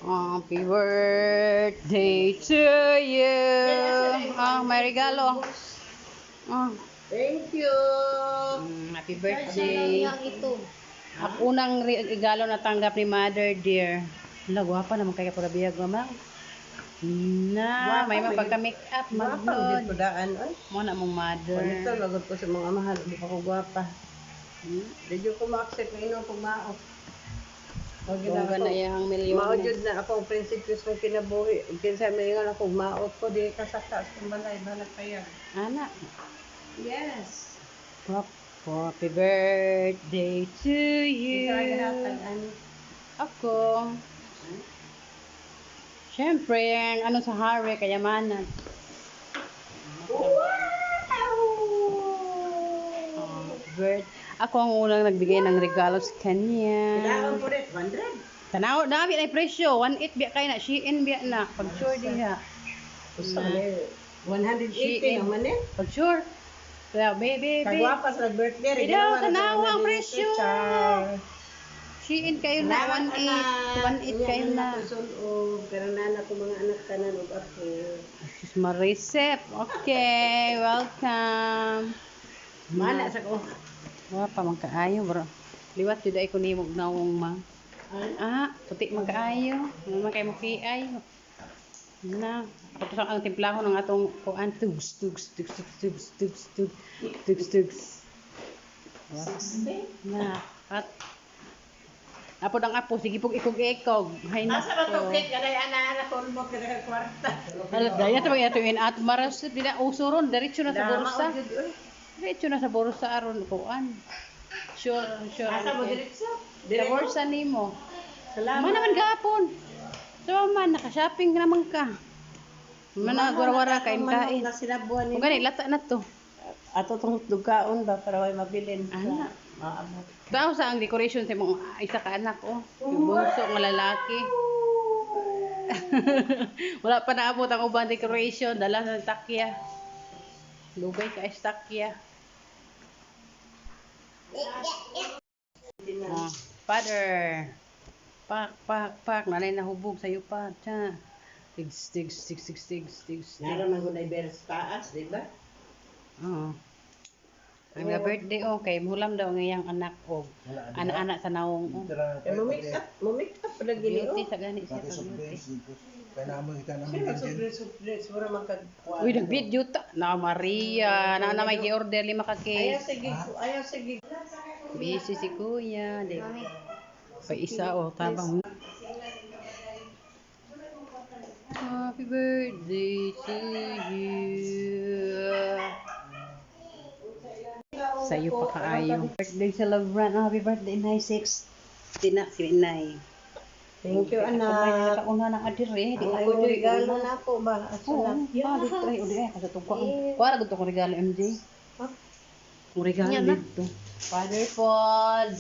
Happy birthday to you. May regalo. Thank you. Happy birthday. Ang unang regalo na tanggap ni Mother dear. Hala, gwapa naman kaya para biyag mama. Na, may mapagka-make up, maglod. Daan, ay. Mo na mong mother. Panito, lagod ko sa mga mahal. Hindi pa ko gwapa. Hindi ko ma-accept na inong pagmaot. Bunga na yung milyon. Maujud na ako, prinsipyos kong kinabuhi. Kinsa may nga ako, maot ko, di kasaka sa balay, balag kaya. Anak. Yes. Happy birthday to you. Ako. Siyempre, ang ano sa hari, kayamanan. Ako ang unang nagbigay ng regalo sa kanya. Kailangan ko rin, 100. Tanaw, dami na presyo. 1.8 biya kayo na. Shein biya na. Pag sure diha. 180 naman eh. Pag sure. Kaya, baby. Kagwapas na birthday. Idaw, tanaw ang presyo. Shein kayo na. 1.8 kayo na. Pero nana ko mga anak ka na nung ako. Sus, Marisep. Okay, welcome. Mana sa ko. Wapa magkaayo bro. Liwat jud ay ko nimo nawong ma. Puti magkaayo. Mama kay mo kiay. Na, tapos ang timplahon ng atong kuan tugs. Na, at apo ang apo sige pug ikog-ikog. Hay na. Asa ba to cake gaday ana kon mo kada kwarta. Daya to ya to in at maras dila usuron diretso na sa bursa. Diretso na sa bursa aron kuan. Sure. Asa mo diretso? Sa bursa nimo. Salamat. Man naman gapon. So man naka-shopping naman ka. Man na wara-wara kain. Na sinabuan ni. Kung gani lata na to. Ato tong dugaon ba para way mabilin. Ana. Maabot. Tao sa ang decoration sa mong isa ka anak Yung bunso nga lalaki. Wala pa naabot ang ubang decoration, dala sa takya. Lugay ka is takya. Father. Pak. Nanay nahubog sa iyo pa. Tiya. Tigs. Naraman ko na iberes taas, di ba? Oo. Ang birthday kay mulam daw ngayang anak anak-anak sa naong Mo-make up pala gini beauty sa gani siya beauty. Kaya naman kita naman Supres, mura man kag. Uy, nag-video ta. Na Maria, na may gi-order 5 ka cake. Ayaw sige. Busy si Kuya, di. Pa isa tabang. Happy birthday to you. Sa'yo pa kaayo. Birthday celebrant. Happy birthday, Nay 6. Tina, si Nay. Thank you, May anak. nakauna ng adire. Di Ang ay ako regalo na po ba? Oo, balik try uli kasi tungko. Kuara gud ko regalo MJ. Ang regalo dito. Father Paul.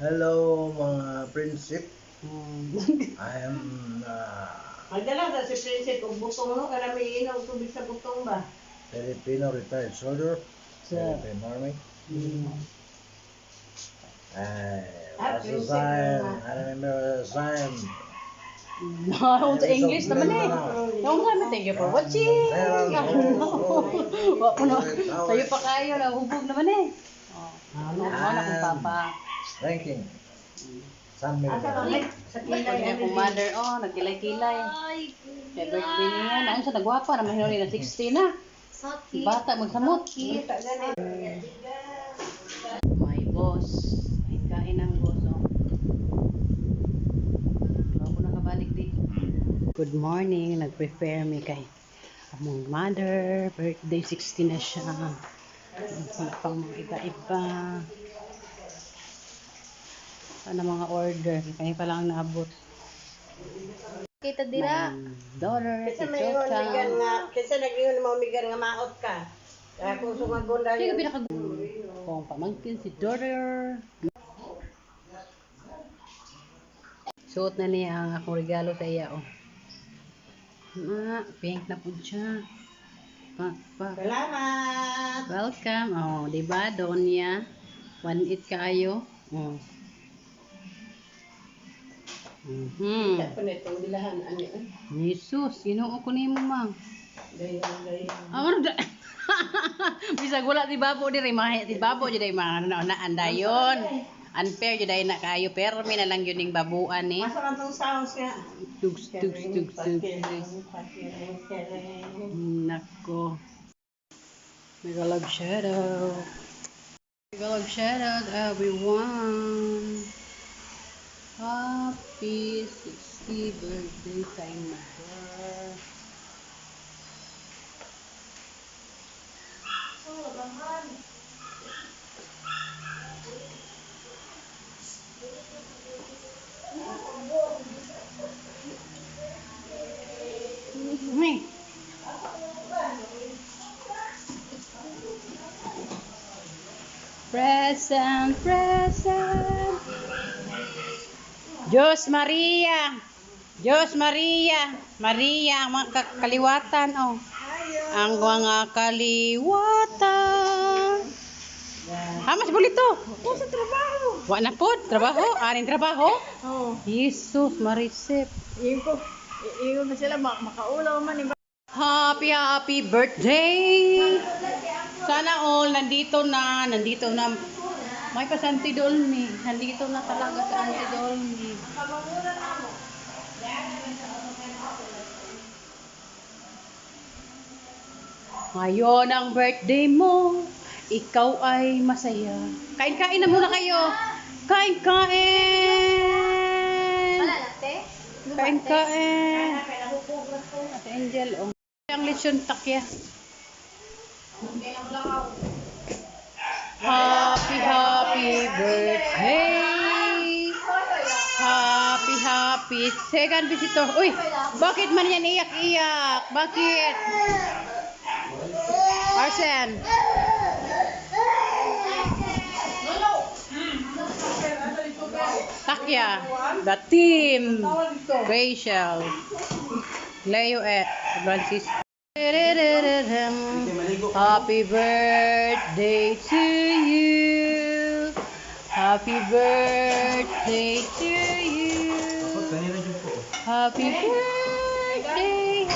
Hello mga prinsip. I am Magdala sa si Princess og butong no para may inaw tubig sa butong ba? Filipino retired soldier. Philippine Army. What's the sign? I remember the sign. No, sa English naman eh. Yung sabi, thank you for watching. Wa po no. Sa'yo pa kayo, nahubog naman eh. Ano kung papa. Ranking. San Miguel. Sa Kaya kung mother, nagkilay-kilay. Kaya birthday niya. Naon sa nagwapa, naman hinuli na 60 na. Bata, magsamot. My boss. Kain ng boss, Bago nakabalik dito. Good morning. Nag-prepare me kay among mother. Birthday 60 na siya. Wala pang mga iba-iba. Ano mga order. Kaya pa lang naabot. Kita dira. Daughter, si Kasi may ingon Choka. migan nga, kasi nag-ingon mo migan nga maot ka. Kaya kung sumagon na Siya yun. pinaka kung pamangkin si daughter. Suot na niya ang akong regalo sa iya pink na po siya. Salamat! Welcome. Di ba doon niya? 1.8 kaayo. Kat pa na itong bilahan. Ano yun? Jesus, ginoo ko nimo mang. Gayang. Ano da? Bisag wala ti babo diri mga ti babo jud ay mga andayon. Unfair jud ay na kayo pero mi na lang yun ning babuan ni. Masa man tong sounds nga? Tugs. Nako. Mega love shout out. Mega love shout out everyone. Happy 60th birthday kay Mother. Present. Diyos Maria. Maria, ang mga kaliwatan, oh. Ang mga kaliwatan. Mas bulito. Sa trabaho. Wa na pod, trabaho. Aning trabaho. Oo. Jesus, marisip. Ingon na sila, makaulaw man. Happy birthday. Sana all nandito na. May pa sa Auntie Dolmy. Nandito na talaga sa Auntie Dolmy. Ngayon ang birthday mo, ikaw ay masaya. Kain-kain na muna kayo. Kain-kain. Kain-kain. Ate Angel, oh. Ang lechon takya. Happy birthday. Happy. Second visitor. Uy, bakit man yan iyak-iyak? Bakit? Arsen. Takya. The team. Rachel. Leo et Francis. Happy birthday to you. Happy birthday to you. Happy birthday.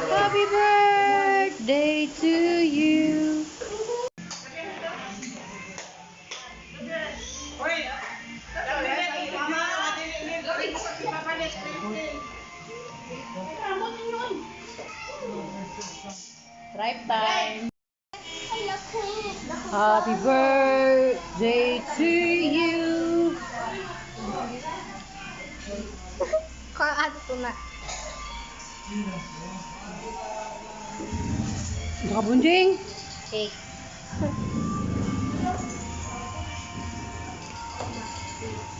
Happy birthday to you. Drive time. Happy birthday to you. Kaadto na. Nakabunjing. Cake.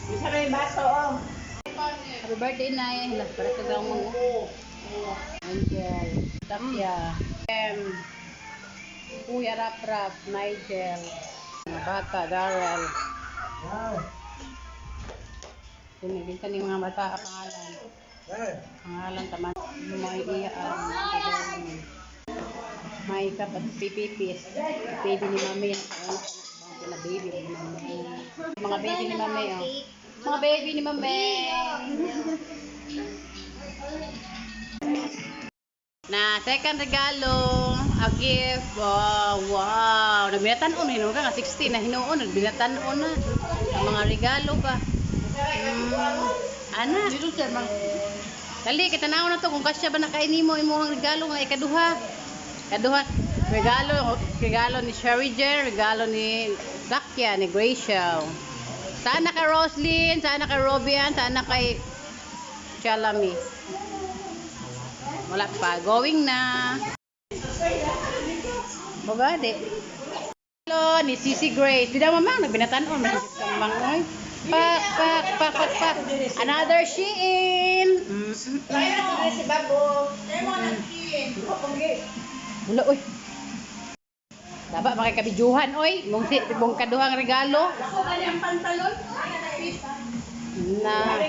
Bisa may baso, oh. Happy birthday na yan. Para ka daw mo. Angel. Takya. Kuya Rap, Nigel. Mga bata, Darrell. Binigyan ni mga bata ang pangalan. Pangalan taman. May iyaan. May kapat pipipis. Baby ni Mami. Mga baby ni Mami. Mga baby ni Mami. Oh. Mga baby ni Mami. Na second regalo, a gift. Wow. Nagbinatan-on hinuon ka nga 16 na hinuon, nagbinatan-on na. Ang mga regalo ba? Ana. Dali kita naon na to kung kasya ba nakaini mo imong regalo nga ikaduha. Regalo ni Sherry Jer, regalo ni Dakya, ni Gracia. Sana kay Roslyn, sana kay Robian, sana kay Chalami. Wala pa. Going na. Bagade. Hello, ni Sisi Grace. Di daw mamang, nagbinatan-on. Mamang, pak. Another Shein. Si Babo. Wala, oy. Dapat makikabidyuhan, oy. Mong kaduhang regalo. Ako kanyang pantalon. Na.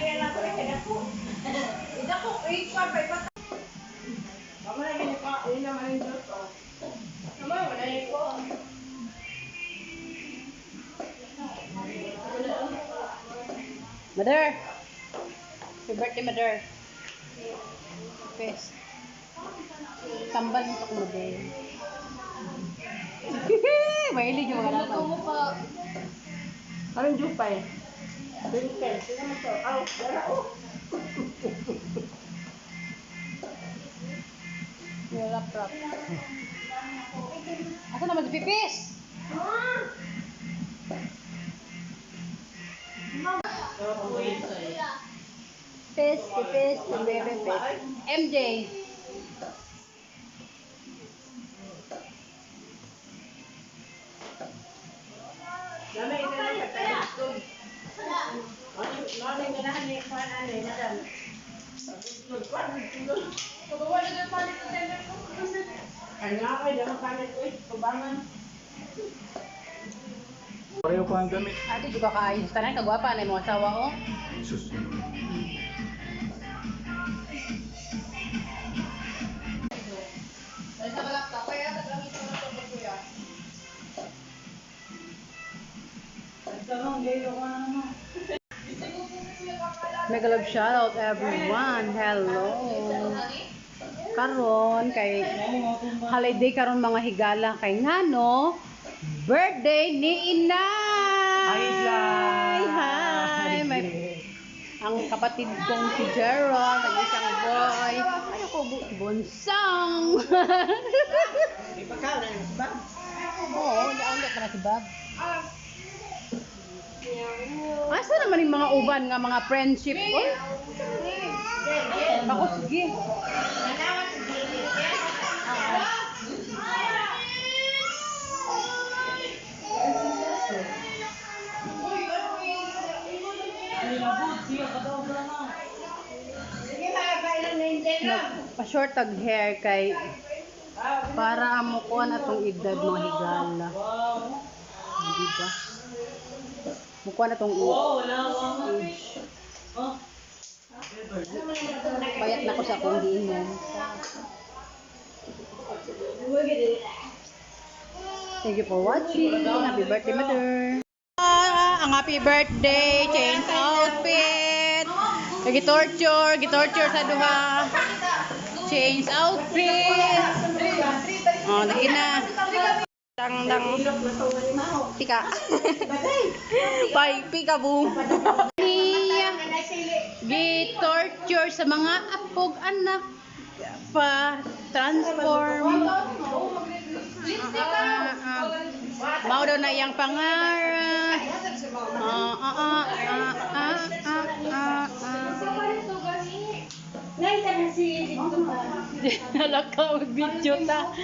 Mother. Happy birthday, Mother. Yes. Tambal mo ko, Mother. Mahilig yung mga laban. Anong jupay? Bingkel. Sino mo to? Aw, dara oh. Yung laptop. Asa naman si Pipis? Pes, bebe, pes. MJ. Dami ito na katay. Morning na ni kuan ani na dan. Ay nga kay damo kalit uy, kubangan. Pareho pa ang damit. Ate juga kaayos tanan kagwapa na mo asawa oh. Sus. Mega love shoutout everyone. Hello. Karon kay holiday karon mga higala kay ngano birthday ni Inay. Hi. Ang kapatid kong si Gerald, ang isang boy. Ano ko bonsang. Ipakaw na yung ba? Oo, daon ka na si Bob. Asa naman yung mga uban nga mga friendship? Oy. Ako sige. Pa-short tag hair kay para amo ko na tong edad mga higala. Di ba? Mukha na tong age. Bayat na ko sa akong giinom. Thank you for watching. Happy birthday, Mother. Ang happy birthday, change outfit. Gitorture sa duha. Change outfit. Oh, lagi na. Dang. Pika. Bye, peekaboo. Gi-torture sa mga apog anak pa transform. Mao daw na iyang pangarap. Nalakaw video ta.